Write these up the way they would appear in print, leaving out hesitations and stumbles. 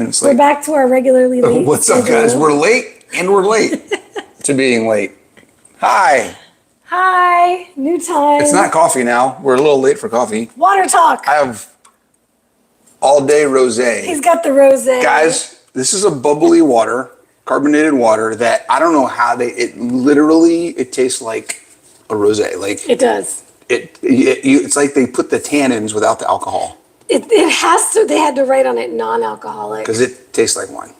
Minutes We're late. back to our regularly late. What's up, guys? We're late, and we're late to being late. Hi. Hi. New time. It's not coffee now. We're a little late for coffee. Water talk. I have all day rosé. He's got the rosé. Guys, this is a bubbly water, carbonated water that I don't know how it tastes like a rosé. Like it does. It's like they put the tannins without the alcohol. It has to. They had to write on it non-alcoholic. Because it tastes like wine.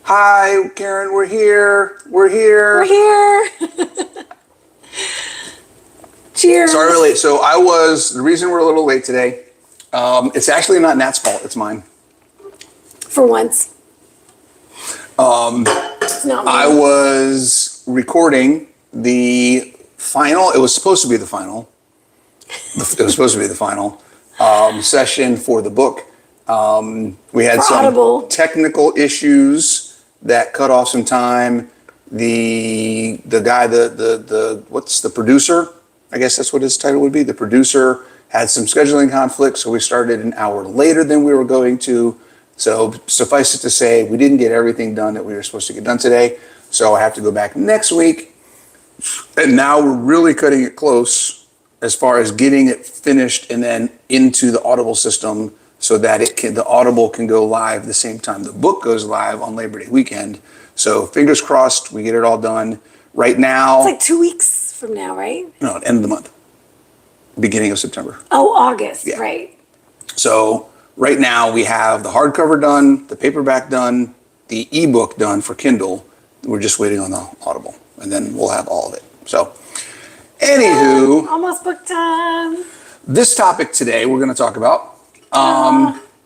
Hi, Karen. We're here. We're here. We're here. Cheers. Sorry we're late. So the reason we're a little late today, it's actually not Nat's fault. It's mine. For once. It's not mine. I was recording the final. It was supposed to be the final. Session for the book. We had some Audible. technical issues that cut off some time. The guy, what's the producer? I guess that's what his title would be. The producer had some scheduling conflicts, so we started an hour later than we were going to. So suffice it to say, we didn't get everything done that we were supposed to get done today. So I have to go back next week. And now we're really cutting it close as far as getting it finished and then into the Audible system so that the Audible can go live the same time the book goes live on Labor Day weekend. So fingers crossed, we get it all done. Right now. It's like 2 weeks from now, right? No, end of the month. Beginning of September. Oh, August, Yeah. right. So right now we have the hardcover done, the paperback done, the ebook done for Kindle. We're just waiting on the Audible, and then we'll have all of it. So, anywho, Almost book time. this topic today we're going to talk about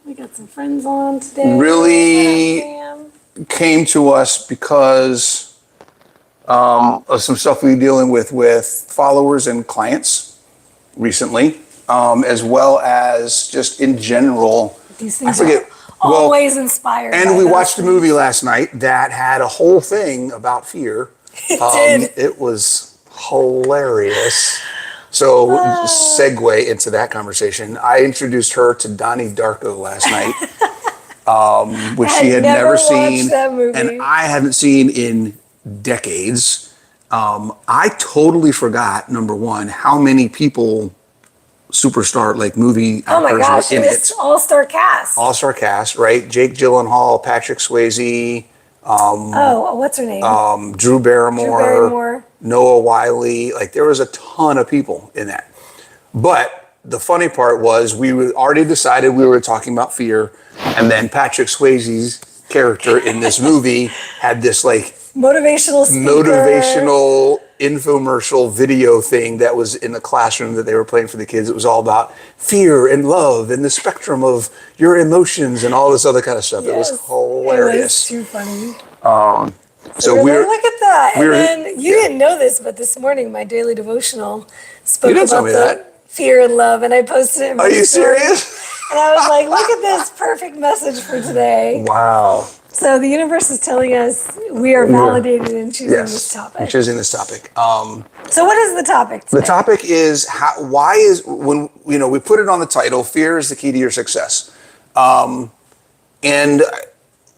We got some friends on today. really Yeah, came to us because of some stuff we're dealing with followers and clients recently, as well as just in general. These things are always inspired. And we watched a movie last night that had a whole thing about fear. It did. It was hilarious. So segue into that conversation. I introduced her to Donnie Darko last night, which she had never seen, that movie. and I haven't seen in decades. I totally forgot, number one, how many people, superstar like movie actors, Oh my gosh, were in this it. all-star cast. All-star cast, right? Jake Gyllenhaal, Patrick Swayze, what's her name? Drew Barrymore, Noah Wiley. Like there was a ton of people in that. But the funny part was we already decided we were talking about fear, and then Patrick Swayze's character in this movie had this like motivational infomercial video thing that was in the classroom that they were playing for the kids. It was all about fear and love and the spectrum of your emotions and all this other kind of stuff. Yes, it was hilarious. It was too funny. So we're like, look at that. And then you didn't know this, but this morning my daily devotional spoke about the fear and love, and I posted it in my Are you story. serious? And I was like, look at this perfect message for today. Wow. So the universe is telling us we are validated in choosing this topic. I'm choosing this topic. So what is the topic today? The topic is when we put it on the title, fear is the key to your success. And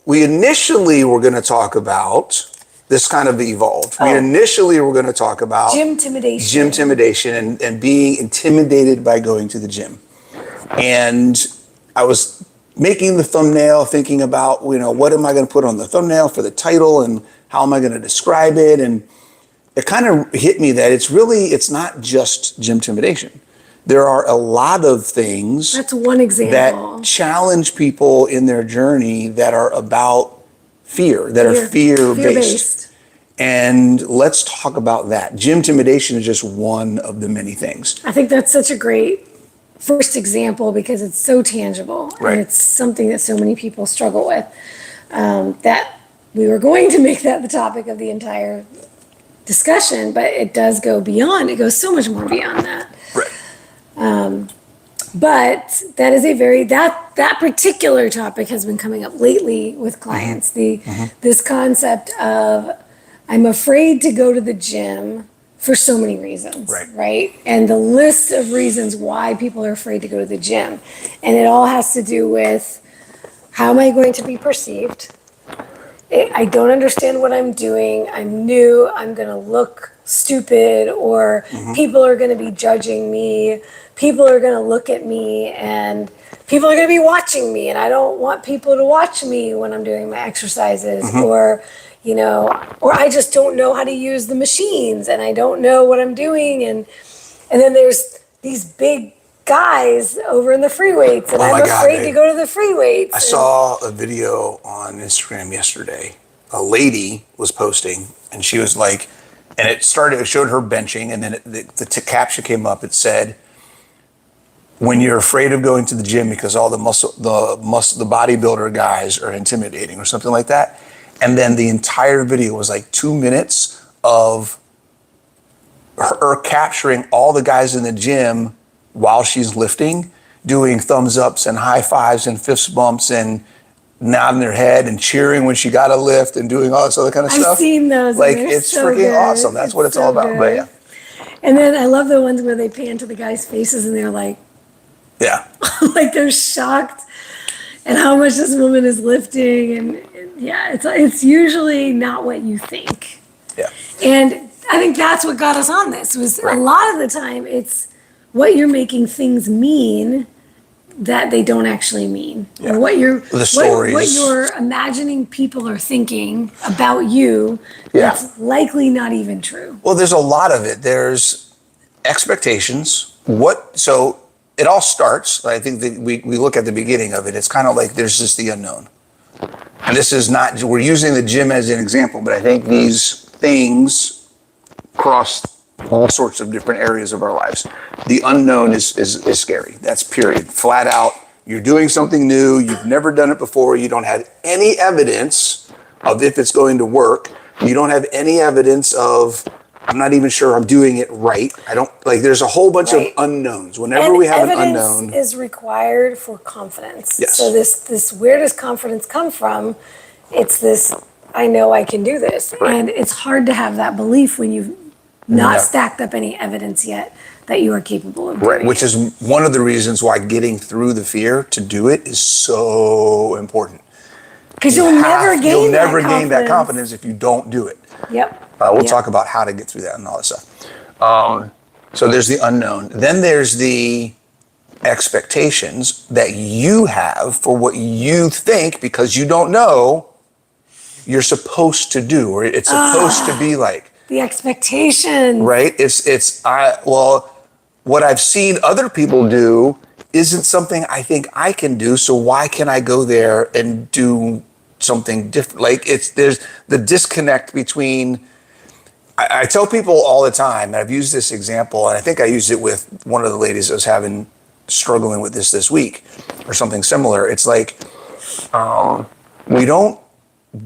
we initially were going to talk about, this kind of evolved. We initially were going to talk about gym intimidation and being intimidated by going to the gym. And I was making the thumbnail, thinking about, what am I going to put on the thumbnail for the title and how am I going to describe it? And it kind of hit me that it's not just gym intimidation. There are a lot of things. That's one example. That challenge people in their journey that are about fear, that are fear-based. And let's talk about that. Gym intimidation is just one of the many things. I think that's such a great first example because it's so tangible, right. And it's something that so many people struggle with, that we were going to make that the topic of the entire discussion, but it does go beyond. It goes so much more beyond that. Right. But that is that particular topic has been coming up lately with clients. This concept of I'm afraid to go to the gym for so many reasons, right? And the list of reasons why people are afraid to go to the gym. And it all has to do with how am I going to be perceived? I don't understand what I'm doing. I'm new. I'm going to look stupid, or people are going to be judging me. People are going to look at me, and people are going to be watching me. And I don't want people to watch me when I'm doing my exercises, or, or I just don't know how to use the machines and I don't know what I'm doing. And then there's these big guys over in the free weights, and Oh my I'm God, afraid to go to the free weights. I saw a video on Instagram yesterday. A lady was posting, and she was like, and it showed her benching, and then the caption came up. It said, "When you're afraid of going to the gym because all the bodybuilder guys are intimidating," or something like that. And then the entire video was like 2 minutes of her capturing all the guys in the gym while she's lifting, doing thumbs ups and high fives and fist bumps and nodding their head and cheering when she got a lift and doing all this other kind of stuff. I've seen those. Like, and it's so freaking good. awesome. That's what it's all about. But yeah. And then I love the ones where they pan to the guys' faces and they're like, Yeah. like they're shocked at how much this woman is lifting. And yeah, it's usually not what you think. Yeah. And I think that's what got us on this, was Right. a lot of the time it's what you're making things mean that they don't actually mean. Yeah. Or The stories. what you're imagining people are thinking about you Yeah. that's likely not even true. Well, there's a lot of it. There's expectations. So it all starts, I think that we look at the beginning of it, it's kind of like there's just the unknown. And this is not, we're using the gym as an example, but I think these things cross all sorts of different areas of our lives. The unknown is scary. That's period. Flat out. You're doing something new. You've never done it before. You don't have any evidence of if it's going to work. You don't have any evidence of, I'm not even sure I'm doing it right. There's a whole bunch Right. of unknowns. Whenever we have an unknown. Evidence is required for confidence. Yes. So this where does confidence come from? It's this, I know I can do this. Right. And it's hard to have that belief when you've not Yeah. stacked up any evidence yet that you are capable of doing Right, which it. is one of the reasons why getting through the fear to do it is so important. Because you'll never gain that confidence if you don't do it. Yep. We'll Yep. talk about how to get through that and all that stuff. So there's the unknown. Then there's the expectations that you have for what you think, because you don't know, you're supposed to do, or it's supposed to be like. The expectations. Right? What I've seen other people do isn't something I think I can do, so why can I go there and do something different? Like, there's the disconnect between, I tell people all the time, and I've used this example, and I think I used it with one of the ladies that was struggling with this week, or something similar. It's like, we don't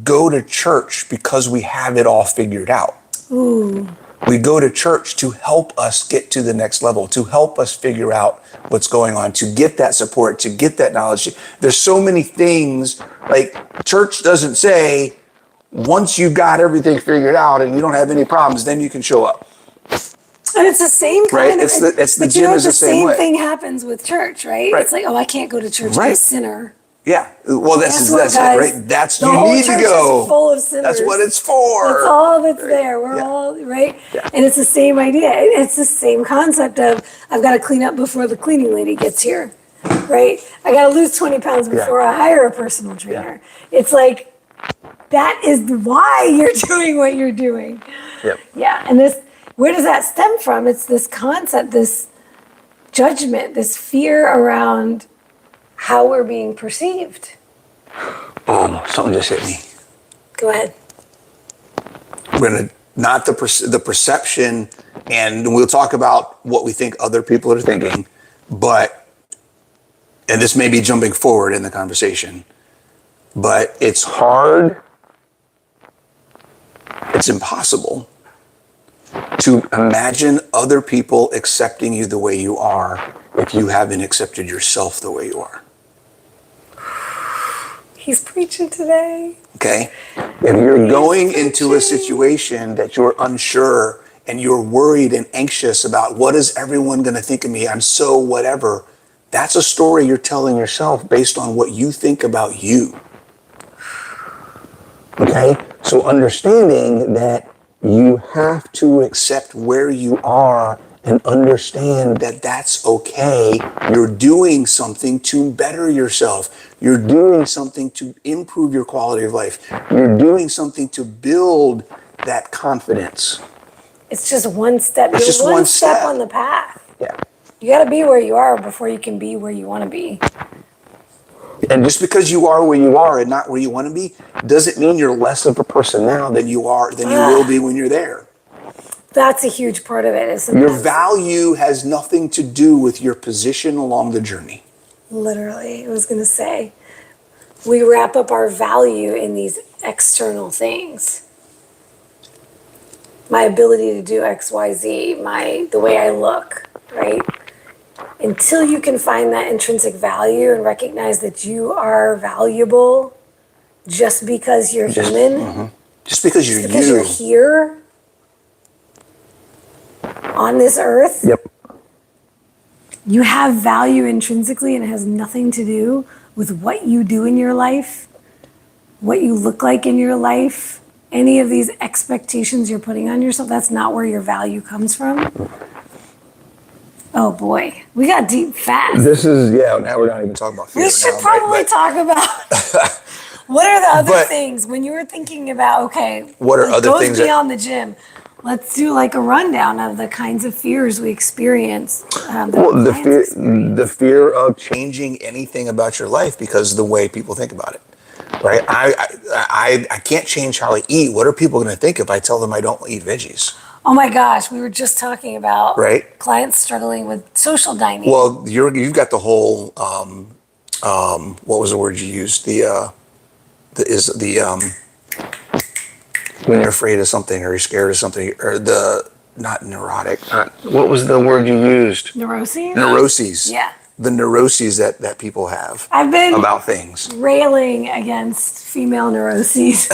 go to church because we have it all figured out. Ooh. We go to church to help us get to the next level, to help us figure out what's going on, to get that support, to get that knowledge. There's so many things, like, church doesn't say, once you've got everything figured out and you don't have any problems, then you can show up. And it's the same kind Right? of. It's the but gym is the same way. same thing happens with church, right? Right. It's like, oh, I can't go to church. I'm Right. a sinner. Yeah. Well, that's Guess what, it, guys? right? That's, The you whole need to church go. is full of sinners. That's what it's for. That's all that's there. We're Yeah. all right. Yeah. And it's the same idea. It's the same concept of, I've got to clean up before the cleaning lady gets here, right? I got to lose 20 pounds before I hire a personal trainer. It's like, that is why you're doing what you're doing. Yep. Yeah. And where does that stem from? It's this concept, this judgment, this fear around how we're being perceived. Boom, something just hit me. Go ahead. We're gonna, not the perception, and we'll talk about what we think other people are thinking, but, and this may be jumping forward in the conversation, but it's hard, it's impossible to imagine other people accepting you the way you are if you haven't accepted yourself the way you are. He's preaching today. Okay? If you're going into a situation that you're unsure and you're worried and anxious about, what is everyone going to think of me? I'm so whatever. That's a story you're telling yourself based on what you think about you. Okay? So understanding that you have to accept where you are and understand that that's okay. You're doing something to better yourself. You're doing something to improve your quality of life. You're doing something to build that confidence. It's just one step. It's You're just one one step step on the path. Yeah. You got to be where you are before you can be where you want to be. And just because you are where you are and not where you want to be, doesn't mean you're less of a person now than you will be when you're there. That's a huge part of it. Isn't Your that value has nothing to do with your position along the journey. literally, I was going to say, we wrap up our value in these external things. My ability to do X, Y, Z, the way I look, right? Until you can find that intrinsic value and recognize that you are valuable just because you're human, Just because you're because you're here on this earth, Yep. you have value intrinsically, and it has nothing to do with what you do in your life, what you look like in your life, any of these expectations you're putting on yourself. That's not where your value comes from. Oh boy, we got deep fast. Now we're not even talking about fear. We should probably talk about what are the other things when you were thinking about, okay, what are it other goes things beyond the gym. Let's do like a rundown of the kinds of fears we experience. The fear of changing anything about your life because of the way people think about it, right? I can't change how I eat. What are people going to think if I tell them I don't eat veggies? Oh my gosh, we were just talking about Right. clients struggling with social dining. Well, you've got the whole what was the word you used? When you're afraid of something or you're scared of something, or not neurotic. What was the word you used? Neuroses? Neuroses. Yeah. The neuroses that people have I've been about things. railing against female neuroses.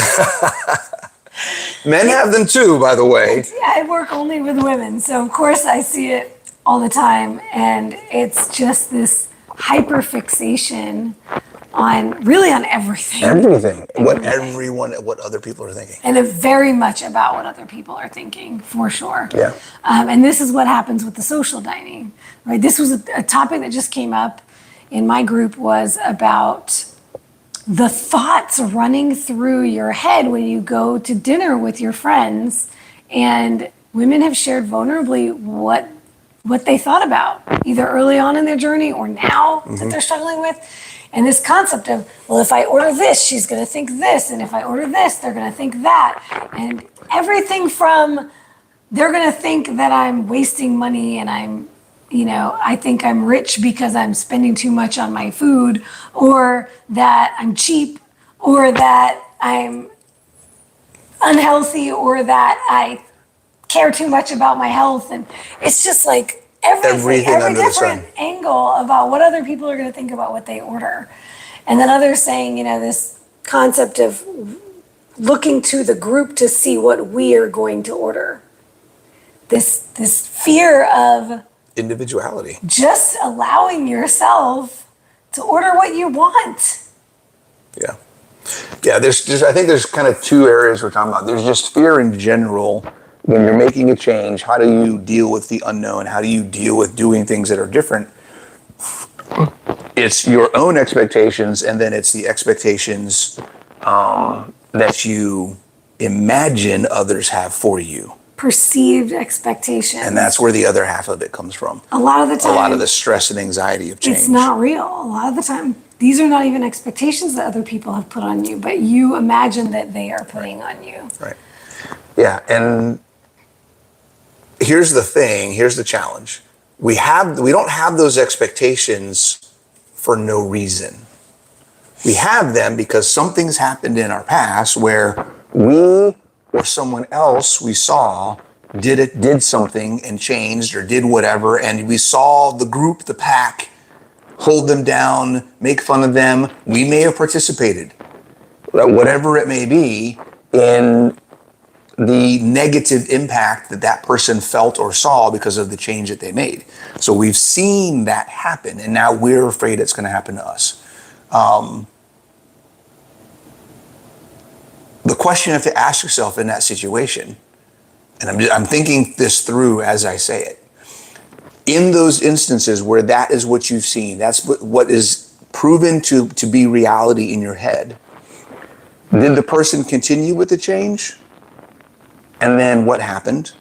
Men have them too, by the way. I work only with women, so of course I see it all the time, and it's just this hyperfixation on everything. Everything. What other people are thinking. And it's very much about what other people are thinking, for sure. Yeah. And this is what happens with the social dining, right? This was a topic that just came up in my group, was about the thoughts running through your head when you go to dinner with your friends. And women have shared vulnerably what they thought about, either early on in their journey or now that they're struggling with. And this concept of, well, if I order this, she's going to think this. And if I order this, they're going to think that. And everything from, they're going to think that I'm wasting money and I think I'm rich because I'm spending too much on my food, or that I'm cheap, or that I'm unhealthy, or that I care too much about my health. And it's just like every different angle about what other people are going to think about what they order. And then others saying, this concept of looking to the group to see what we are going to order. This fear of individuality. Just allowing yourself to order what you want. Yeah. Yeah, I think there's kind of two areas we're talking about. There's just fear in general. When you're making a change, how do you deal with the unknown? How do you deal with doing things that are different? It's your own expectations, and then it's the expectations that you imagine others have for you. Perceived expectations. And that's where the other half of it comes from. A lot of the time. A lot of the stress and anxiety of change. It's not real. A lot of the time, these are not even expectations that other people have put on you, but you imagine that they are putting on you. Right. Yeah, and here's the thing, here's the challenge. We don't have those expectations for no reason. We have them because something's happened in our past where we or someone else we saw did something and changed or did whatever, and we saw the group, the pack, hold them down, make fun of them. We may have participated, whatever it may be, in the negative impact that that person felt or saw because of the change that they made. So we've seen that happen, and now we're afraid it's going to happen to us. The question you have to ask yourself in that situation, and I'm thinking this through as I say it, in those instances where that is what you've seen, that's what is proven to be reality in your head, did the person continue with the change? And then what happened?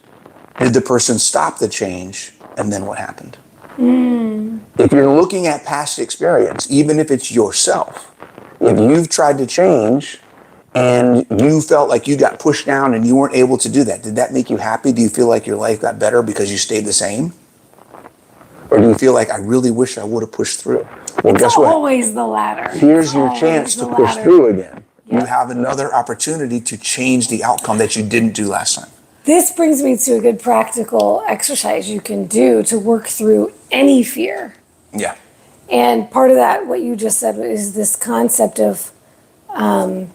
Did the person stop the change? And then what happened? If you're looking at past experience, even if it's yourself, if you've tried to change and you felt like you got pushed down and you weren't able to do that, did that make you happy? Do you feel like your life got better because you stayed the same? Or do you feel like, I really wish I would have pushed through? Well, It's guess what? always the latter. Here's your chance to push through again. Yep. You have another opportunity to change the outcome that you didn't do last time. This brings me to a good practical exercise you can do to work through any fear. Yeah. And part of that, what you just said, is this concept of, I'm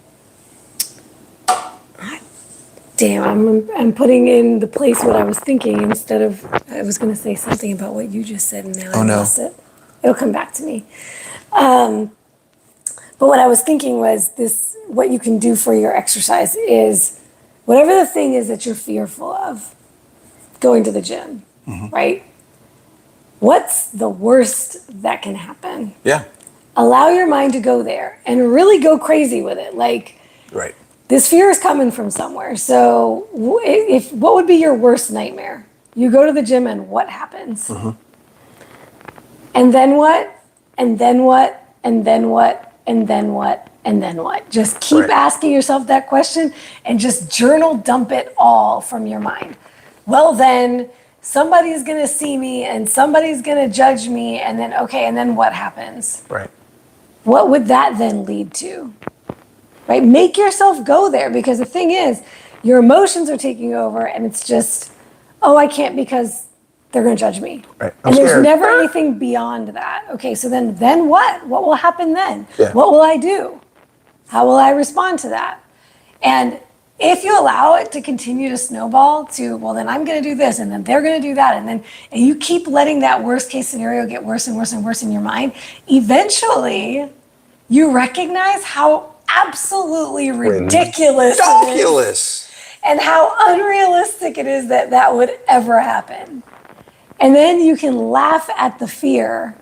putting in the place what I was thinking instead of, I was going to say something about what you just said and now I lost it. It'll come back to me. But what I was thinking was this, what you can do for your exercise is whatever the thing is that you're fearful of, going to the gym, right? What's the worst that can happen? Yeah. Allow your mind to go there and really go crazy with it. Like, Right. this fear is coming from somewhere. So what would be your worst nightmare? You go to the gym and what happens? And then what? And then what? And then what? And then what? And then what? Just keep asking yourself that question and just journal dump it all from your mind. Well, then somebody's going to see me and somebody's going to judge me. And then, okay, and then what happens? Right. What would that then lead to? Right? Make yourself go there, because the thing is, your emotions are taking over and it's just, oh, I can't because they're going to judge me. Right. And there's never anything beyond that. Okay, so then what? What will happen then? Yeah. What will I do? How will I respond to that? And if you allow it to continue to snowball to, well, then I'm going to do this and then they're going to do that. And you keep letting that worst case scenario get worse and worse and worse in your mind, eventually you recognize how absolutely ridiculous it is, and how unrealistic it is that that would ever happen. And then you can laugh at the fear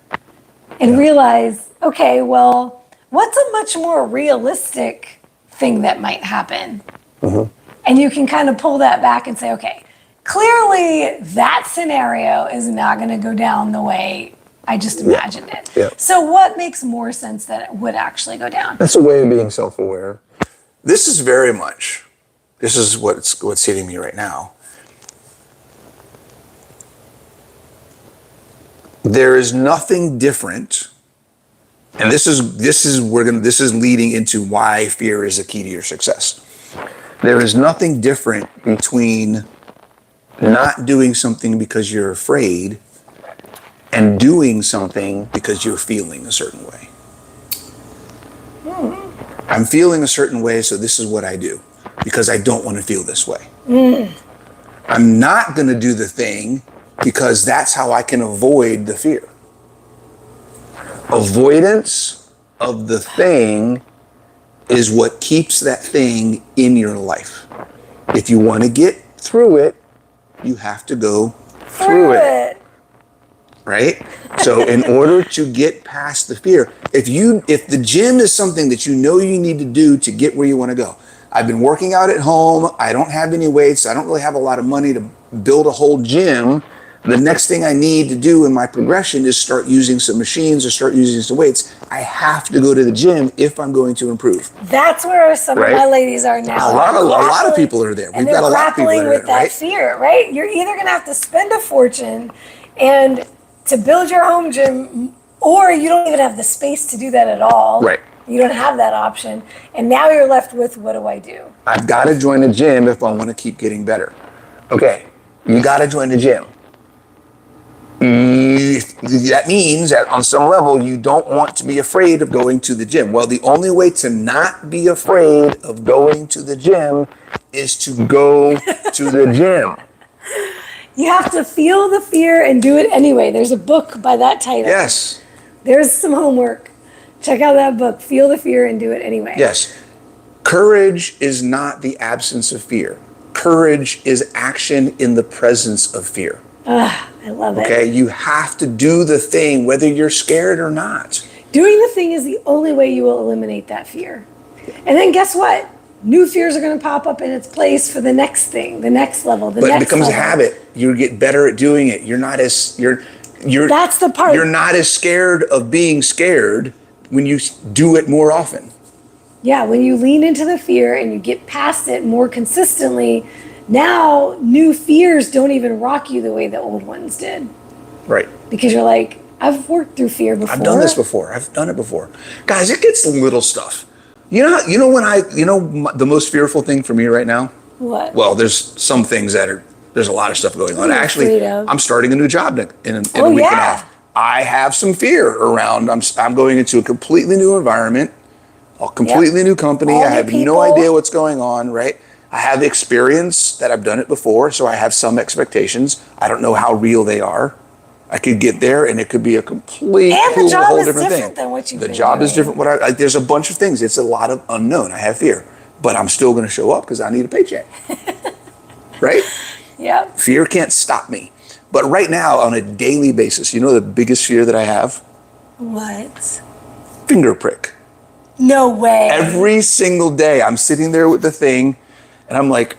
and realize, okay, well, what's a much more realistic thing that might happen? And you can kind of pull that back and say, okay, clearly that scenario is not going to go down the way I just imagined it. Yeah. So what makes more sense that it would actually go down? That's a way of being self-aware. This is what's hitting me right now. There is nothing different, and this is leading into why fear is a key to your success. There is nothing different between not doing something because you're afraid and doing something because you're feeling a certain way. I'm feeling a certain way, so this is what I do because I don't want to feel this way. I'm not going to do the thing because that's how I can avoid the fear. Avoidance of the thing is what keeps that thing in your life. If you want to get through it, you have to go through it. Right? So in order to get past the fear, if the gym is something that you know you need to do to get where you want to go. I've been working out at home. I don't have any weights. I don't really have a lot of money to build a whole gym. The next thing I need to do in my progression is start using some machines or start using some weights. I have to go to the gym if I'm going to improve. That's where some of my ladies are now. A lot of people are there. We've got a lot of people that are there, with that fear, right? You're either going to have to spend a fortune and to build your home gym, or you don't even have the space to do that at all. Right. You don't have that option. And now you're left with, what do I do? I've got to join a gym if I want to keep getting better. Okay, you got to join the gym. That means that on some level, you don't want to be afraid of going to the gym. Well, the only way to not be afraid of going to the gym is to go to the gym. You have to feel the fear and do it anyway. There's a book by that title. Yes. There's some homework. Check out that book. Feel the fear and do it anyway. Yes. Courage is not the absence of fear. Courage is action in the presence of fear. I love it. Okay, you have to do the thing whether you're scared or not. Doing the thing is the only way you will eliminate that fear. And then guess what? New fears are going to pop up in its place for the next thing, the next level, the next level. But it becomes a habit. You get better at doing it. You're not as That's the part. You're not as scared of being scared when you do it more often. Yeah, when you lean into the fear and you get past it more consistently, now new fears don't even rock you the way the old ones did. Right. Because you're like, I've worked through fear before. I've done this before. I've done it before. Guys, it gets the little stuff. The most fearful thing for me right now? What? Well, there's some things there's a lot of stuff going on. Actually, I'm starting a new job in a week and a half. I have some fear around, I'm going into a completely new environment, a completely new company. I have no idea what's going on, right? I have experience that I've done it before, so I have some expectations. I don't know how real they are. I could get there and it could be a complete whole different thing. Than what you've the been job doing. is different. There's a bunch of things. It's a lot of unknown. I have fear, but I'm still going to show up because I need a paycheck. Right? Yeah. Fear can't stop me. But right now, on a daily basis, you know the biggest fear that I have? What? Finger prick. No way. Every single day, I'm sitting there with the thing, and I'm like,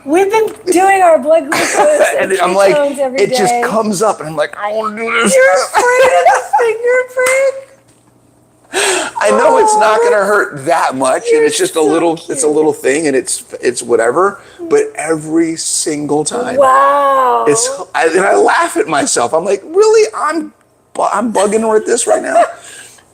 We've been doing our blood glucose and I'm like, every it day. just comes up, and I'm like, I want to do this. You're afraid of the finger prick? I know it's not going to hurt that much, and it's just a little thing, and it's whatever. But every single time, Wow. and I laugh at myself. I'm like, really? I'm bugging with this right now.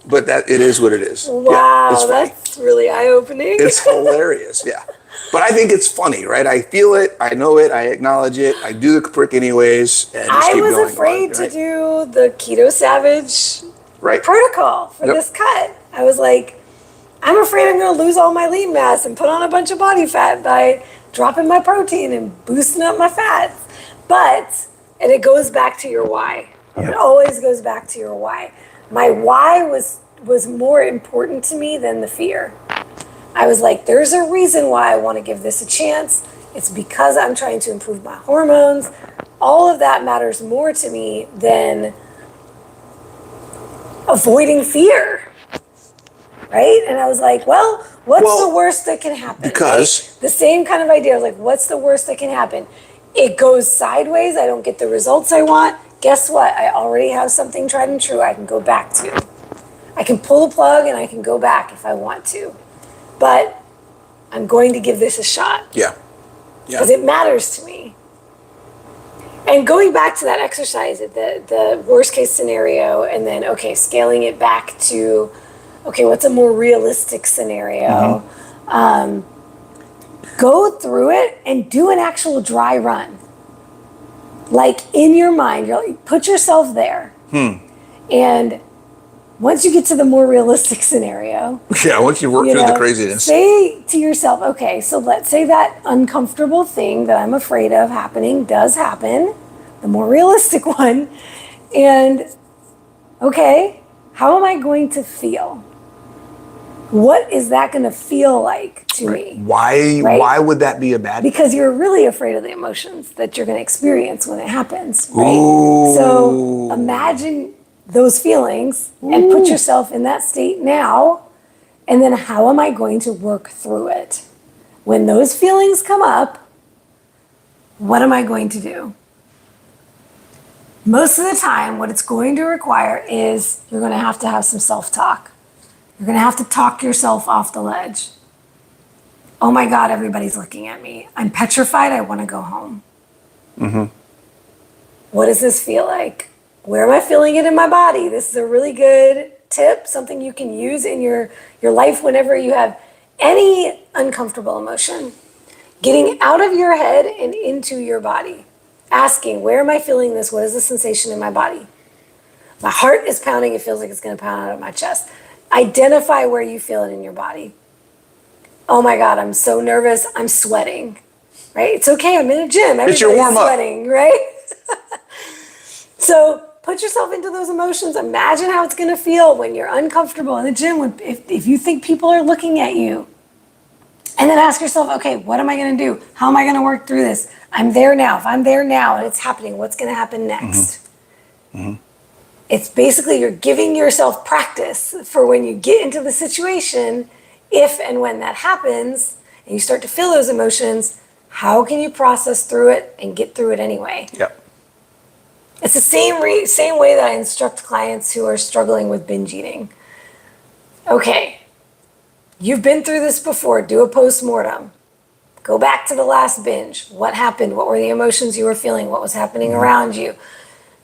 But it is what it is. Wow, yeah, that's really eye-opening. It's hilarious, yeah. But I think it's funny, right? I feel it, I know it, I acknowledge it, I do the prick anyways, and just I keep was going afraid on, to right? do the Keto Savage protocol for this cut. I was like, I'm afraid I'm going to lose all my lean mass and put on a bunch of body fat by dropping my protein and boosting up my fats. And it goes back to your why. Yep. It always goes back to your why. My why was more important to me than the fear. I was like, there's a reason why I want to give this a chance. It's because I'm trying to improve my hormones. All of that matters more to me than avoiding fear. Right? And I was like, well, what's the worst that can happen? Because right? The same kind of idea. I was like, what's the worst that can happen? It goes sideways. I don't get the results I want. Guess what? I already have something tried and true I can go back to. I can pull the plug and I can go back if I want to. But I'm going to give this a shot. Yeah. Because it matters to me. And going back to that exercise, the worst case scenario, and then, scaling it back to, what's a more realistic scenario? Mm-hmm. Go through it and do an actual dry run. Like in your mind, put yourself there. And once you get to the more realistic scenario. Yeah, once you work through the craziness. Say to yourself, so let's say that uncomfortable thing that I'm afraid of happening does happen, the more realistic one. And, how am I going to feel? What is that going to feel like to me? Why would that be a bad thing? Because you're really afraid of the emotions that you're going to experience when it happens, right? Ooh. So imagine those feelings and put yourself in that state now, and then how am I going to work through it? When those feelings come up, what am I going to do? Most of the time, what it's going to require is you're going to have some self-talk. You're going to have to talk yourself off the ledge. Oh my God, everybody's looking at me. I'm petrified. I want to go home. Mm-hmm. What does this feel like? Where am I feeling it in my body? This is a really good tip, something you can use in your life whenever you have any uncomfortable emotion. Getting out of your head and into your body. asking, where am I feeling this? What is the sensation in my body? My heart is pounding. It feels like it's going to pound out of my chest. Identify where you feel it in your body. Oh my God, I'm so nervous. I'm sweating, right? It's okay. I'm in a gym. It's your Everybody's warm-up. sweating, right? So put yourself into those emotions. Imagine how it's going to feel when you're uncomfortable in the gym. If you think people are looking at you. And then ask yourself, okay, what am I going to do? How am I going to work through this? I'm there now. If I'm there now and it's happening, what's going to happen next? It's basically you're giving yourself practice for when you get into the situation, if and when that happens, and you start to feel those emotions, how can you process through it and get through it anyway? Yep. It's the same way that I instruct clients who are struggling with binge eating. Okay, you've been through this before. Do a post-mortem. Go back to the last binge. What happened? What were the emotions you were feeling? What was happening around you?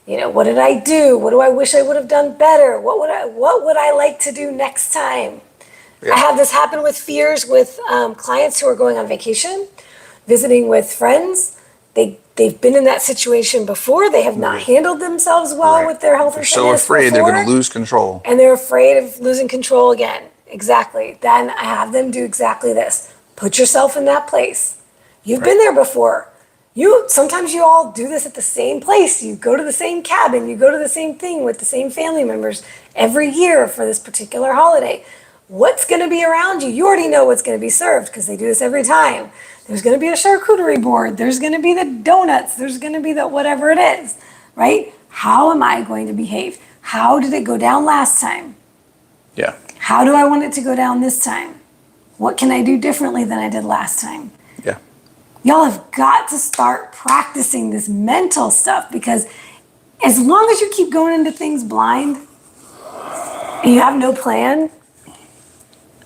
You know, what did I do? What do I wish I would have done better? What would I like to do next time? Yeah. I have this happen with fears with clients who are going on vacation, visiting with friends. They've been in that situation before. They have not handled themselves well with their health They're and so fitness afraid they're before, going to lose control. and they're afraid of losing control again. Exactly. Then I have them do exactly this. Put yourself in that place. You've been there before. Sometimes you all do this at the same place. You go to the same cabin. You go to the same thing with the same family members every year for this particular holiday. What's going to be around you? You already know what's going to be served because they do this every time. There's going to be a charcuterie board. There's going to be the donuts. There's going to be the whatever it is, right? How am I going to behave? How did it go down last time? Yeah. How do I want it to go down this time? What can I do differently than I did last time? Yeah. Y'all have got to start practicing this mental stuff, because as long as you keep going into things blind and you have no plan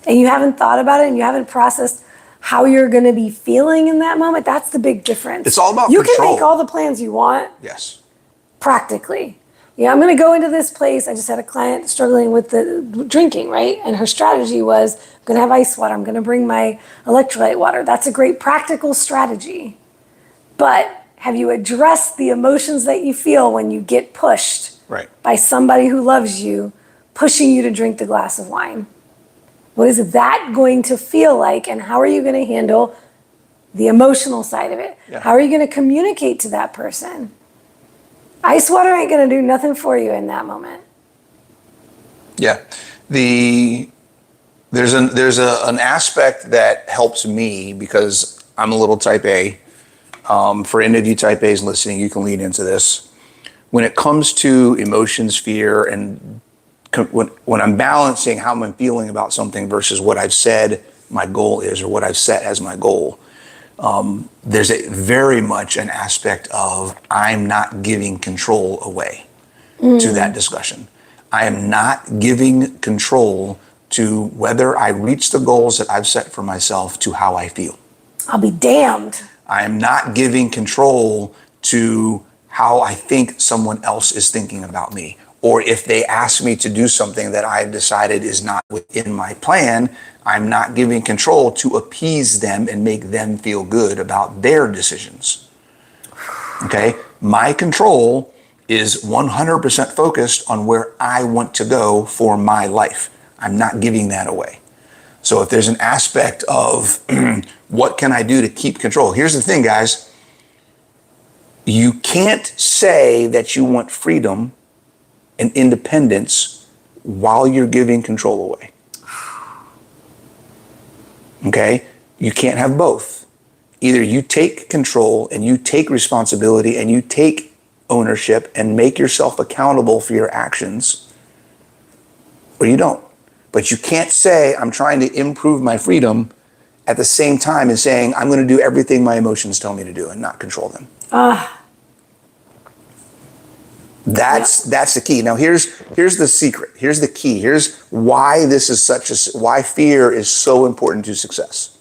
and you haven't thought about it and you haven't processed how you're going to be feeling in that moment, that's the big difference. It's all about you control. can make all the plans you want Yes. practically. Yeah, I'm going to go into this place. I just had a client struggling with the drinking, right? And her strategy was, I'm going to have ice water. I'm going to bring my electrolyte water. That's a great practical strategy. But have you addressed the emotions that you feel when you get pushed by somebody who loves you, pushing you to drink the glass of wine? What is that going to feel like? And how are you going to handle the emotional side of it? Yeah. How are you going to communicate to that person? Ice water ain't going to do nothing for you in that moment. Yeah. There's an aspect that helps me because I'm a little type A. For any of you type A's listening, you can lean into this. When it comes to emotions, fear, and when I'm balancing how I'm feeling about something versus what I've said my goal is or what I've set as my goal, there's very much an aspect of I'm not giving control away to that discussion. I am not giving control to whether I reach the goals that I've set for myself to how I feel. I'll be damned. I am not giving control to how I think someone else is thinking about me. Or if they ask me to do something that I've decided is not within my plan, I'm not giving control to appease them and make them feel good about their decisions. Okay? My control is 100% focused on where I want to go for my life. I'm not giving that away. So if there's an aspect of what can I do to keep control? Here's the thing, guys. You can't say that you want freedom and independence while you're giving control away. Okay? You can't have both. Either you take control and you take responsibility and you take ownership and make yourself accountable for your actions, or you don't. But you can't say, I'm trying to improve my freedom at the same time as saying, I'm going to do everything my emotions tell me to do and not control them. That's the key. Now here's the secret. Here's the key. Here's why this is why fear is so important to success.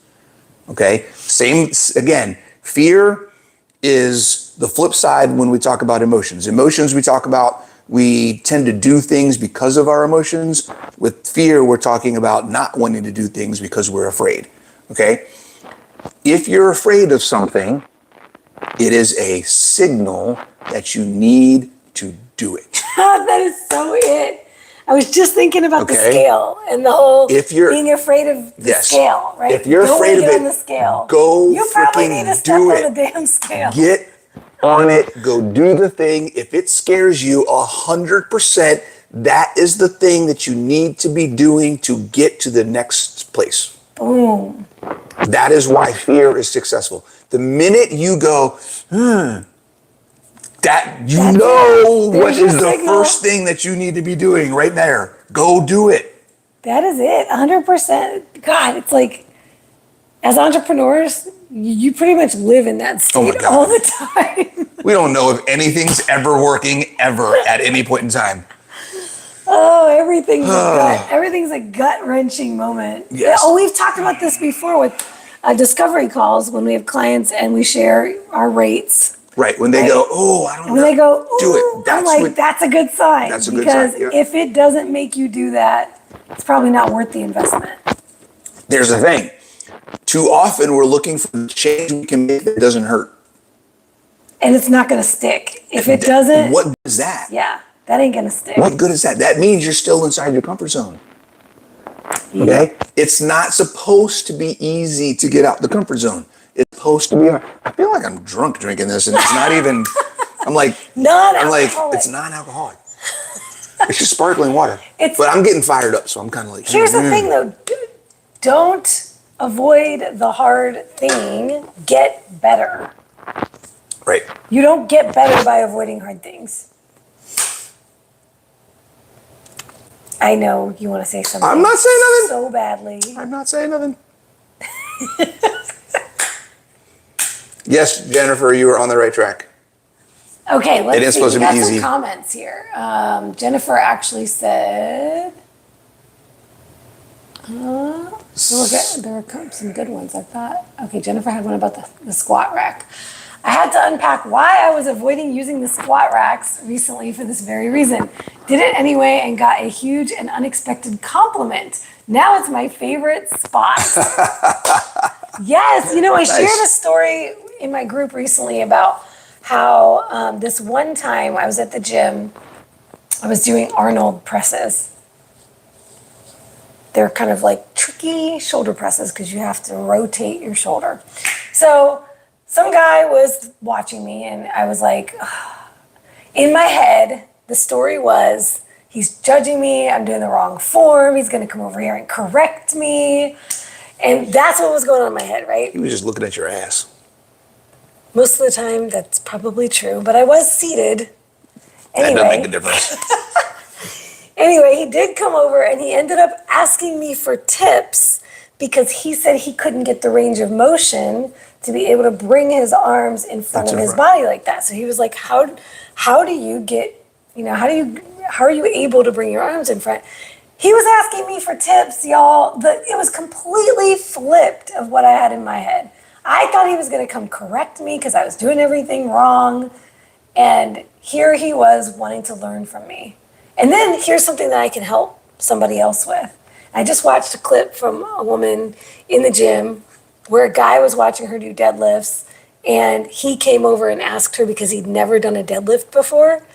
Okay? Again, fear is the flip side when we talk about emotions. Emotions, we tend to do things because of our emotions. With fear, we're talking about not wanting to do things because we're afraid. Okay? If you're afraid of something, It is a signal that you need to do it. That is so it. I was just thinking about the Okay. scale and the whole If you're- being afraid of the Yes. scale, right? If you're Don't afraid wanna of get it, on the scale. go You probably freaking need to step do on it. the damn scale. Get on it. Go do the thing. If it scares you 100%, that is the thing that you need to be doing to get to the next place. Boom. That is why fear is successful. The minute you go, that you That's know it. what There's is your the signal. first thing that you need to be doing right there. Go do it. That is it. 100%. God, it's like, as entrepreneurs, you pretty much live in that Oh my state God. all the time. We don't know if anything's ever working ever at any point in time. Oh, everything's a gut. Everything's a gut wrenching moment. Yes. Oh, we've talked about this before with discovery calls when we have clients and we share our rates. Right. When they Right. go, oh, I don't know. When they go, do ooh, it. That's I'm like, what, that's a good sign. That's a good because sign, yeah. if it doesn't make you do that, it's probably not worth the investment. There's the thing. Too often we're looking for the change we can make that doesn't hurt. And it's not going to stick. If it doesn't, What good is that? yeah, that ain't going to stick. What good is that? That means you're still inside your comfort zone. Okay? It's not supposed to be easy to get out the comfort zone. It's supposed to be hard. I feel like I'm drunk drinking this and it's not even, I'm like, Non-alcoholic. it's non-alcoholic. It's just sparkling water. It's- But I'm getting fired up, so I'm kind of like, Here's the thing though, don't avoid the hard thing, get better. Right. You don't get better by avoiding hard things. I know you want to say something. I'm not saying nothing. So badly. I'm not saying nothing. Yes, Jennifer, you were on the right track. Okay, let's It is see. supposed We to be got some easy. comments here. Jennifer actually said, there were some good ones, I thought. Okay, Jennifer had one about the squat rack. I had to unpack why I was avoiding using the squat racks recently for this very reason. Did it anyway and got a huge and unexpected compliment. Now it's my favorite spot. Yes, I shared a story in my group recently about how this one time I was at the gym, I was doing Arnold presses. They're kind of like tricky shoulder presses because you have to rotate your shoulder. So some guy was watching me and I was like, ugh. In my head, the story was, he's judging me, I'm doing the wrong form, he's gonna come over here and correct me. And that's what was going on in my head, right? He was just looking at your ass. Most of the time, that's probably true, but I was seated. That doesn't make a Anyway, difference. anyway, he did come over and he ended up asking me for tips because he said he couldn't get the range of motion to be able to bring his arms in front of his body like that. So he was like, how do you get, how are you able to bring your arms in front? He was asking me for tips, y'all. It was completely flipped of what I had in my head. I thought he was going to come correct me because I was doing everything wrong. And here he was wanting to learn from me. And then here's something that I can help somebody else with. I just watched a clip from a woman in the gym where a guy was watching her do deadlifts. And he came over and asked her because he'd never done a deadlift before.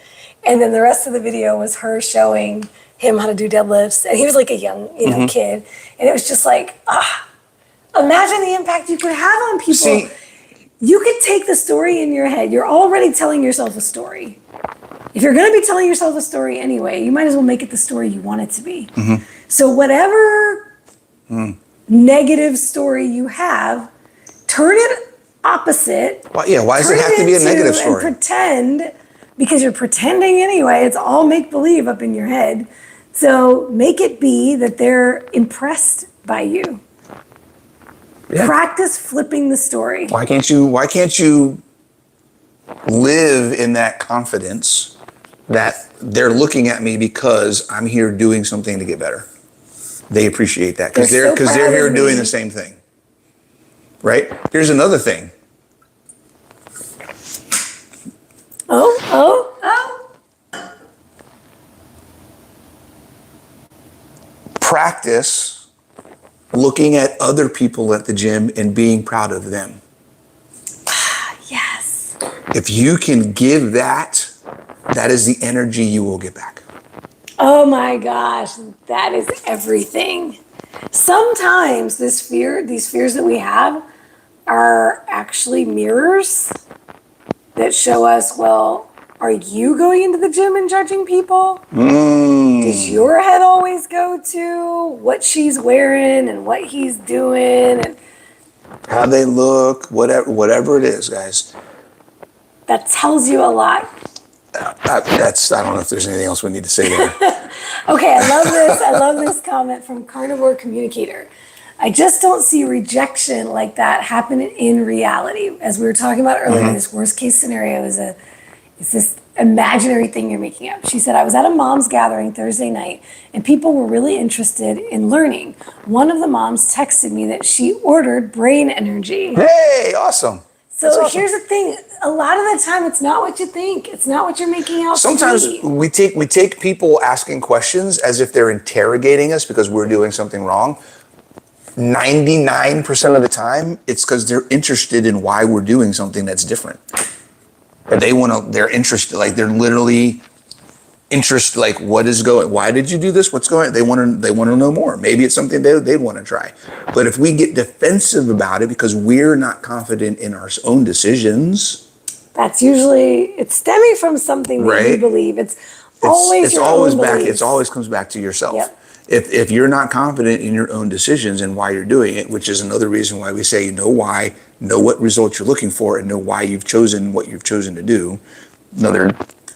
And then the rest of the video was her showing him how to do deadlifts. And he was like a young, kid. And it was just like, imagine the impact you could have on people. See, you could take the story in your head. You're already telling yourself a story. If you're going to be telling yourself a story anyway, you might as well make it the story you want it to be. Mm-hmm. So whatever negative story you have, turn it opposite. why does it have to be a negative story? And pretend, because you're pretending anyway. It's all make-believe up in your head. So make it be that they're impressed by you. Yeah. Practice flipping the story. Why can't you live in that confidence that they're looking at me because I'm here doing something to get better? They appreciate that because they're here doing the same thing. Right? Here's another thing. Oh. Practice looking at other people at the gym and being proud of them. Yes. If you can give that, that is the energy you will get back. Oh my gosh, that is everything. Sometimes these fears that we have are actually mirrors that show us, well, are you going into the gym and judging people? Does your head always go to what she's wearing and what he's doing and How they look, whatever it is, guys. that tells you a lot. I don't know if there's anything else we need to say there. Okay, I love this. I love this comment from Carnivore Communicator. I just don't see rejection like that happen in reality. As we were talking about earlier, this worst case scenario is this imaginary thing you're making up. She said, I was at a mom's gathering Thursday night and people were really interested in learning. One of the moms texted me that she ordered brain energy. Hey, awesome. So here's the thing. A lot of the time, it's not what you think. It's not what you're making out Sometimes to be. we take people asking questions as if they're interrogating us because we're doing something wrong. 99% of the time, it's because they're interested in why we're doing something that's different. They're interested, like they're literally interested, like what is going, why did you do this? What's going on? They want to know more. Maybe it's something they'd want to try. But if we get defensive about it because we're not confident in our own decisions. That's usually, it's stemming from something that you Right. believe. It's always your always own back. beliefs. It always comes back to yourself. Yep. If you're not confident in your own decisions and why you're doing it, which is another reason why we say know why, know what results you're looking for, and know why you've chosen what you've chosen to do.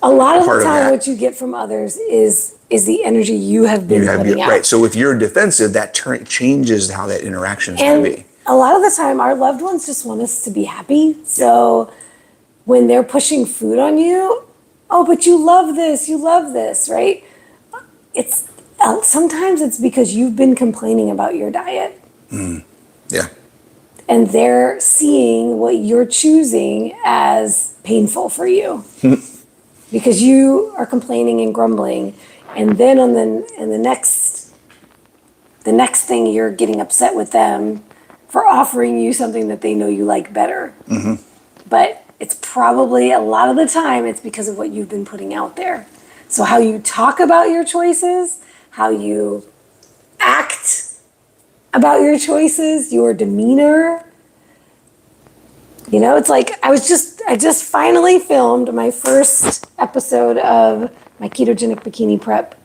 A lot of part the of time, that. what you get from others is the energy you have been putting out. Right. So if you're defensive, that changes how that interaction is going to And be. a lot of the time, our loved ones just want us to be happy. So when they're pushing food on you, oh, but you love this, right? It's sometimes it's because you've been complaining about your diet. Yeah. And they're seeing what you're choosing as painful for you because you are complaining and grumbling, and then the next thing you're getting upset with them for offering you something that they know you like better. But it's probably a lot of the time it's because of what you've been putting out there. So how you talk about your choices, how you act about your choices, your demeanor. You know, it's like I just finally filmed my first episode of my ketogenic bikini prep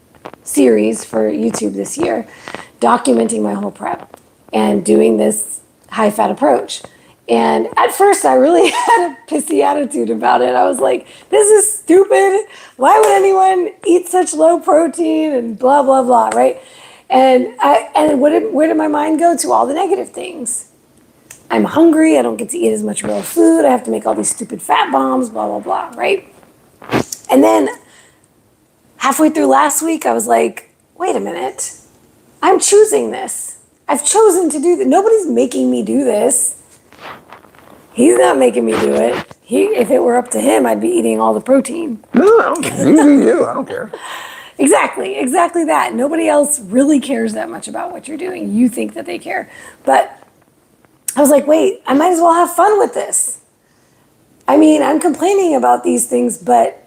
series for YouTube this year, documenting my whole prep and doing this high fat approach. And at first I really had a pissy attitude about it. I was like, this is stupid. Why would anyone eat such low protein and blah, blah, blah, right? And where did my mind go to? All the negative things. I'm hungry. I don't get to eat as much real food. I have to make all these stupid fat bombs, blah, blah, blah, right? And then halfway through last week, I was like, wait a minute. I'm choosing this. I've chosen to do this. Nobody's making me do this. He's not making me do it. If it were up to him, I'd be eating all the protein. No, I don't care. You do you. I don't care. Exactly that. Nobody else really cares that much about what you're doing. You think that they care. But I was like, wait, I might as well have fun with this. I mean, I'm complaining about these things, but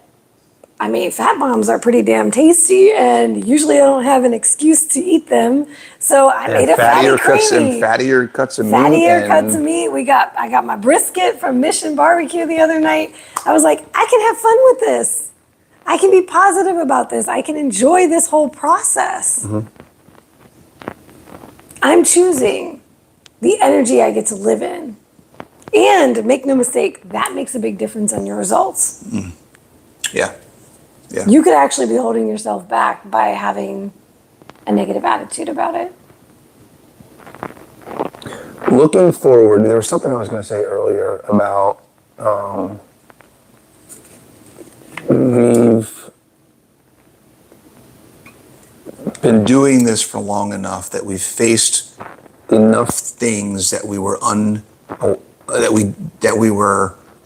I mean, fat bombs are pretty damn tasty, and usually I don't have an excuse to eat them. So I made a fattier cuts of meat. Fattier cuts of meat. I got my brisket from Mission Barbecue the other night. I was like, I can have fun with this. I can be positive about this. I can enjoy this whole process. I'm choosing the energy I get to live in. And make no mistake, that makes a big difference on your results. Yeah. You could actually be holding yourself back by having a negative attitude about it. Looking forward, there was something I was going to say earlier about we've been doing this for long enough that we've faced enough things that we were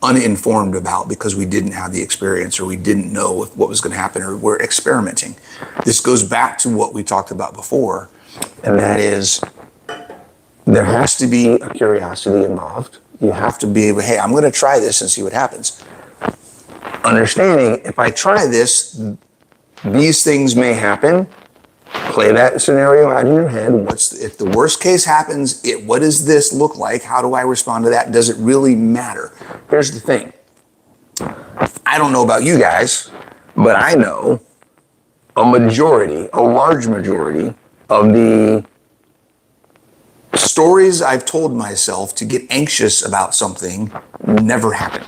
uninformed about because we didn't have the experience or we didn't know what was going to happen or we're experimenting. This goes back to what we talked about before, and that is there has to be a curiosity involved. You have to be able, hey, I'm going to try this and see what happens. understanding if I try this, these things may happen. Play that scenario out in your head. If the worst case happens, what does this look like? How do I respond to that? Does it really matter? Here's the thing. I don't know about you guys, but I know a large majority of the stories I've told myself to get anxious about something never happened.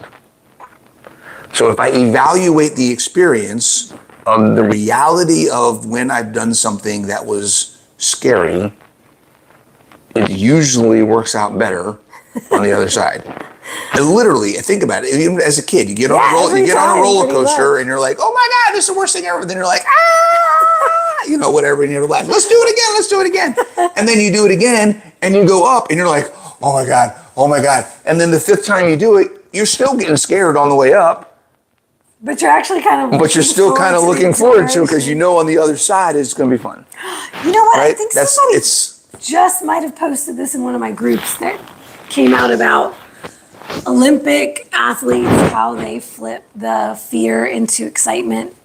So if I evaluate the experience of the reality of when I've done something that was scary, it usually works out better on the other side. And literally, think about it. Even as a kid, you get on a roller coaster and you're like, "Oh my God, this is the worst thing ever." Then you're like, "Ah," whatever, and you're like, "Let's do it again." And then you do it again, and you go up, and you're like, "Oh my God, oh my God." And then the fifth time you do it, you're still getting scared on the way up. But you're actually But you're still kind of looking forward to it because on the other side it's going to be fun. You know what? Right? I think somebody just might have posted this in one of my groups that came out about Olympic athletes, how they flip the fear into excitement,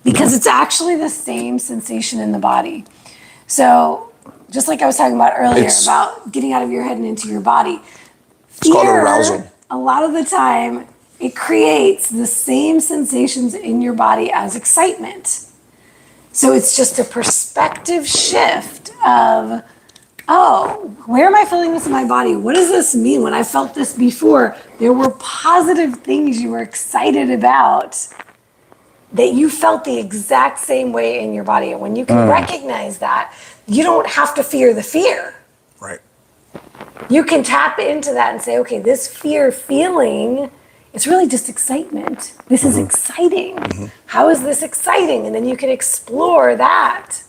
because it's actually the same sensation in the body. So just like I was talking about earlier about getting out of your head and into your body, it's called arousal. A lot of the time, it creates the same sensations in your body as excitement. So it's just a perspective shift of, oh, where am I feeling this in my body? What does this mean? When I felt this before, there were positive things you were excited about that you felt the exact same way in your body. And when you can recognize that, you don't have to fear the fear. Right. You can tap into that and say, okay, this fear feeling, it's really just excitement. This is exciting. How is this exciting? And then you can explore that.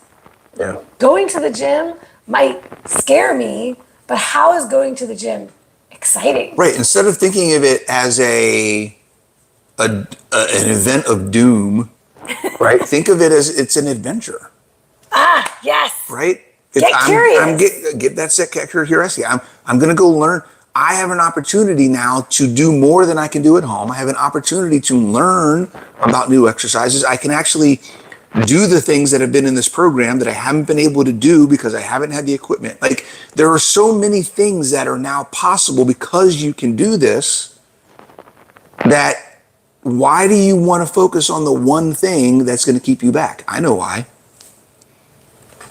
Yeah. Going to the gym might scare me, but how is going to the gym exciting? Right. Instead of thinking of it as an event of doom, right? Think of it as it's an adventure. Ah, yes. Right? Get curious. Get that curiosity. I'm going to go learn. I have an opportunity now to do more than I can do at home. I have an opportunity to learn about new exercises. I can actually do the things that have been in this program that I haven't been able to do because I haven't had the equipment. Like, there are so many things that are now possible because you can do this, that why do you want to focus on the one thing that's going to keep you back? I know why.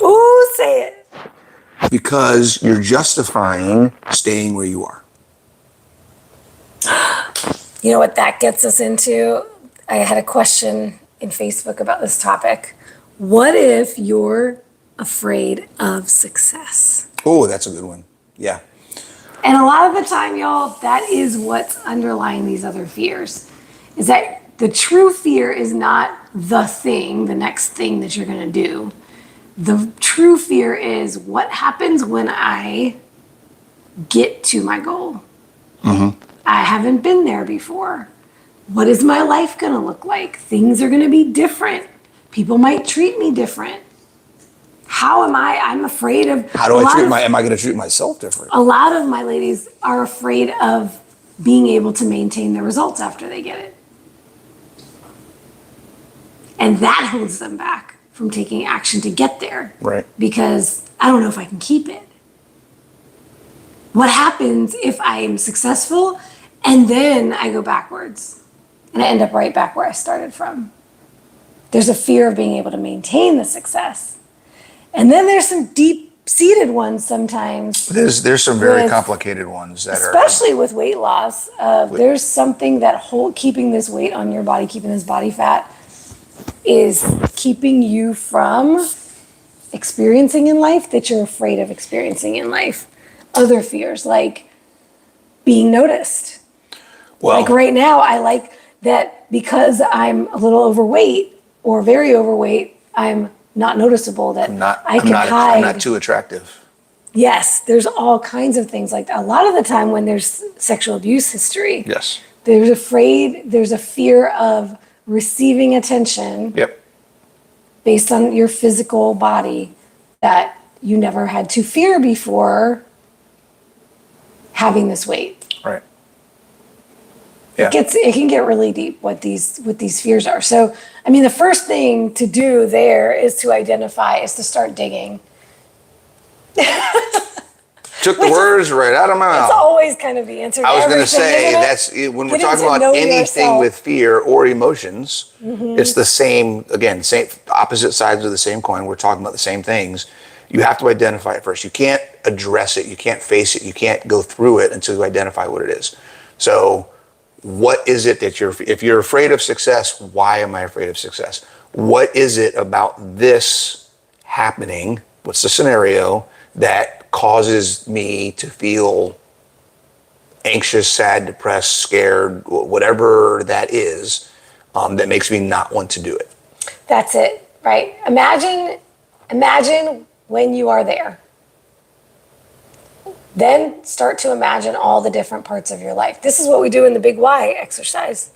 Ooh, say it. Because you're justifying staying where you are. You know what that gets us into? I had a question in Facebook about this topic. What if you're afraid of success? Oh, that's a good one. Yeah. And a lot of the time, y'all, that is what's underlying these other fears. Is that the true fear is not the thing, the next thing that you're going to do. The true fear is what happens when I get to my goal. I haven't been there before. What is my life going to look like? Things are going to be different. People might treat me different. How am I? I'm afraid of. Am I going to treat myself different? A lot of my ladies are afraid of being able to maintain the results after they get it. And that holds them back from taking action to get there. Right. Because I don't know if I can keep it. What happens if I am successful and then I go backwards and I end up right back where I started from? There's a fear of being able to maintain the success. And then there's some deep-seated ones sometimes. There's some very complicated ones that especially with weight loss. There's something that keeping this weight on your body, keeping this body fat, is keeping you from experiencing in life that you're afraid of experiencing in life. Other fears like being noticed. Well, like right now, I like that because I'm a little overweight or very overweight, I'm not noticeable, that I can hide. I'm not too attractive. Yes, there's all kinds of things like that. A lot of the time when there's sexual abuse history, Yes. there's a fear of receiving attention Yep. based on your physical body that you never had to fear before having this weight. Right. Yeah. It can get really deep what these fears are. So, I mean, the first thing to do there is to start digging. Took the words right out of my It's mouth. always kind of the answer to I was going to everything, say, isn't it? that's when we're Getting talking to about know anything yourself. with fear or emotions, it's the same, again, same opposite sides of the same coin. We're talking about the same things. You have to identify it first. You can't address it. You can't face it. You can't go through it until you identify what it is. So what is it that if you're afraid of success, why am I afraid of success? What is it about this happening? What's the scenario that causes me to feel anxious, sad, depressed, scared, whatever that is, that makes me not want to do it? That's it, right? Imagine when you are there. Then start to imagine all the different parts of your life. This is what we do in the Big Why exercise.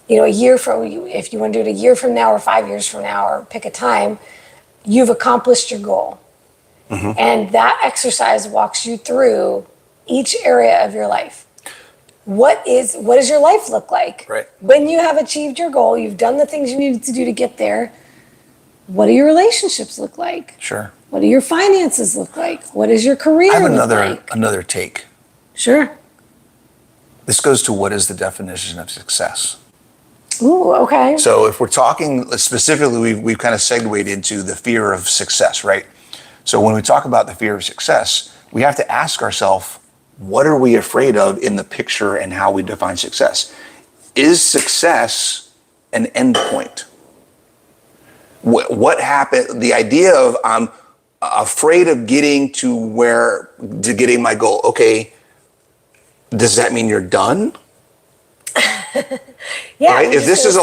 You know, if you want to do it a year from now or 5 years from now, or pick a time, you've accomplished your goal. Mm-hmm. And that exercise walks you through each area of your life. What does your life look like? Right. When you have achieved your goal, you've done the things you needed to do to get there. What do your relationships look like? Sure. What do your finances look like? What does your career I have look like? another take. Sure. This goes to what is the definition of success? Ooh, okay. So if we're talking specifically, we've kind of segued into the fear of success, right? So when we talk about the fear of success, we have to ask ourselves, what are we afraid of in the picture and how we define success? Is success an end point? What happened? The idea of I'm afraid of getting to getting my goal. Okay, does that mean you're done? Yeah. Right? If this is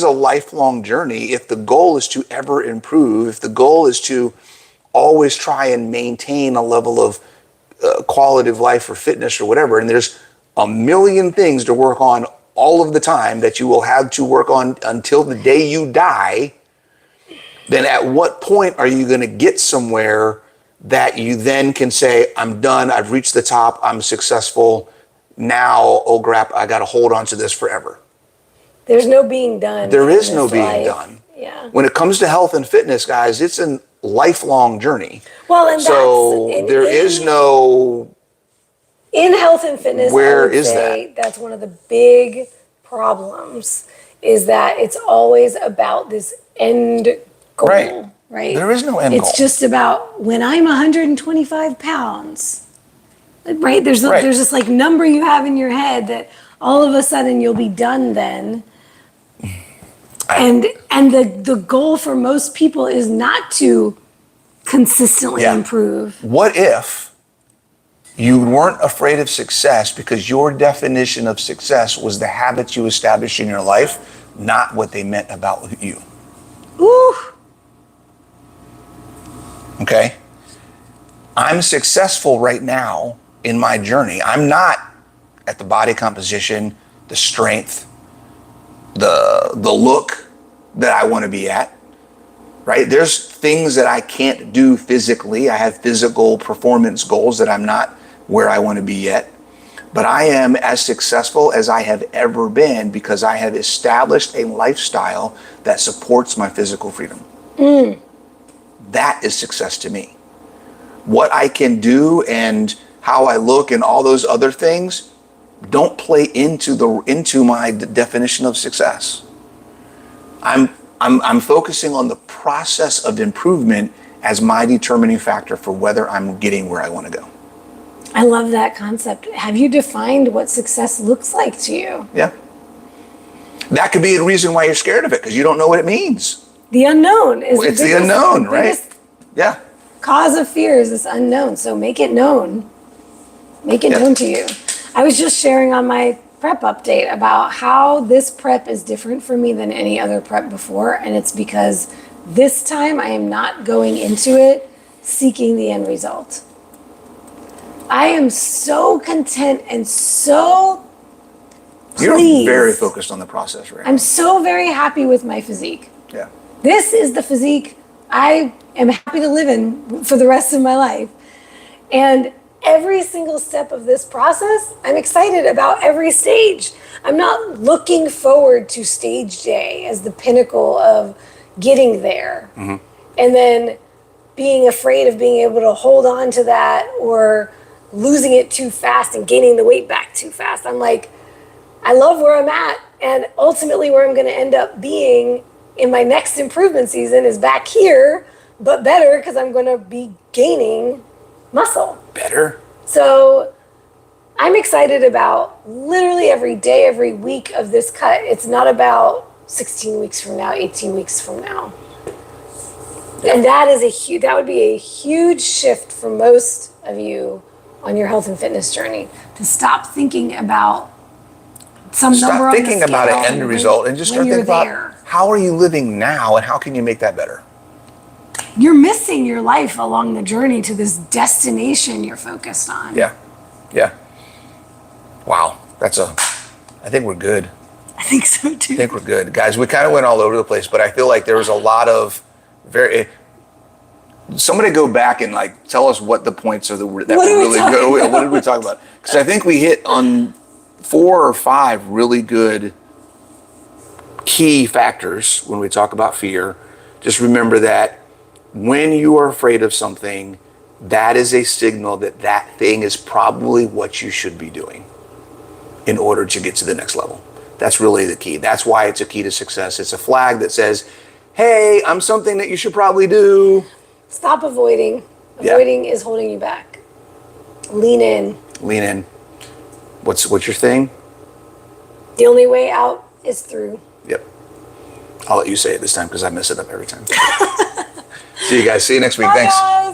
a lifelong journey, if the goal is to ever improve, if the goal is to always try and maintain a level of quality of life or fitness or whatever, and there's a million things to work on all of the time that you will have to work on until the day you die, then at what point are you going to get somewhere that you then can say, I'm done, I've reached the top, I'm successful, now, oh crap, I got to hold on to this forever. There's no being done. There is no being done. Yeah. When it comes to health and fitness, guys, it's a lifelong journey. Well, and there is no... In health and fitness, Where I would is say that's one of the big problems, is that it's always about this end goal, right? There is no end goal. It's just about when I'm 125 pounds, right? There's this like number you have in your head that all of a sudden you'll be done then. And the goal for most people is not to consistently improve. What if you weren't afraid of success because your definition of success was the habits you established in your life, not what they meant about you? Ooh. Okay? I'm successful right now in my journey. I'm not at the body composition, the strength, the look that I want to be at, right? There's things that I can't do physically. I have physical performance goals that I'm not where I want to be yet. But I am as successful as I have ever been because I have established a lifestyle that supports my physical freedom. That is success to me. What I can do and how I look and all those other things don't play into my definition of success. I'm focusing on the process of improvement as my determining factor for whether I'm getting where I want to go. I love that concept. Have you defined what success looks like to you? Yeah. That could be the reason why you're scared of it, because you don't know what it means. The unknown is It's the unknown, right? Yeah. Cause of fear is this unknown. So make it known. Make it known to you. I was just sharing on my prep update about how this prep is different for me than any other prep before. And it's because this time I am not going into it seeking the end result. I am so content and so pleased. You're very focused on the process, right? I'm so very happy with my physique. Yeah. This is the physique I am happy to live in for the rest of my life. And every single step of this process, I'm excited about every stage. I'm not looking forward to stage day as the pinnacle of getting there. And then being afraid of being able to hold on to that or losing it too fast and gaining the weight back too fast. I'm like, I love where I'm at. And ultimately, where I'm going to end up being in my next improvement season is back here, but better because I'm going to be gaining muscle. Better? So I'm excited about literally every day, every week of this cut. It's not about 16 weeks from now, 18 weeks from now. And that would be a huge shift for most of you on your health and fitness journey, to stop thinking about some number on the Stop thinking about scale an end result and just start thinking about how are you living now and how can you make that better? You're missing your life along the journey to this destination you're focused on. Yeah. Yeah. Wow. I think we're good. I think so too. I think we're good. Guys, we kind of went all over the place, but I feel like there was a lot of somebody go back and like tell us what the points are that were really good. What did we talk about? Because I think we hit on 4 or 5 really good key factors when we talk about fear. Just remember that when you are afraid of something, that is a signal that that thing is probably what you should be doing in order to get to the next level. That's really the key. That's why it's a key to success. It's a flag that says, hey, I'm something that you should probably do. Stop avoiding. Avoiding is holding you back. Lean in. Lean in. What's your thing? The only way out is through. Yep. I'll let you say it this time because I mess it up every time. See you guys. See you next week. Bye, Thanks. guys.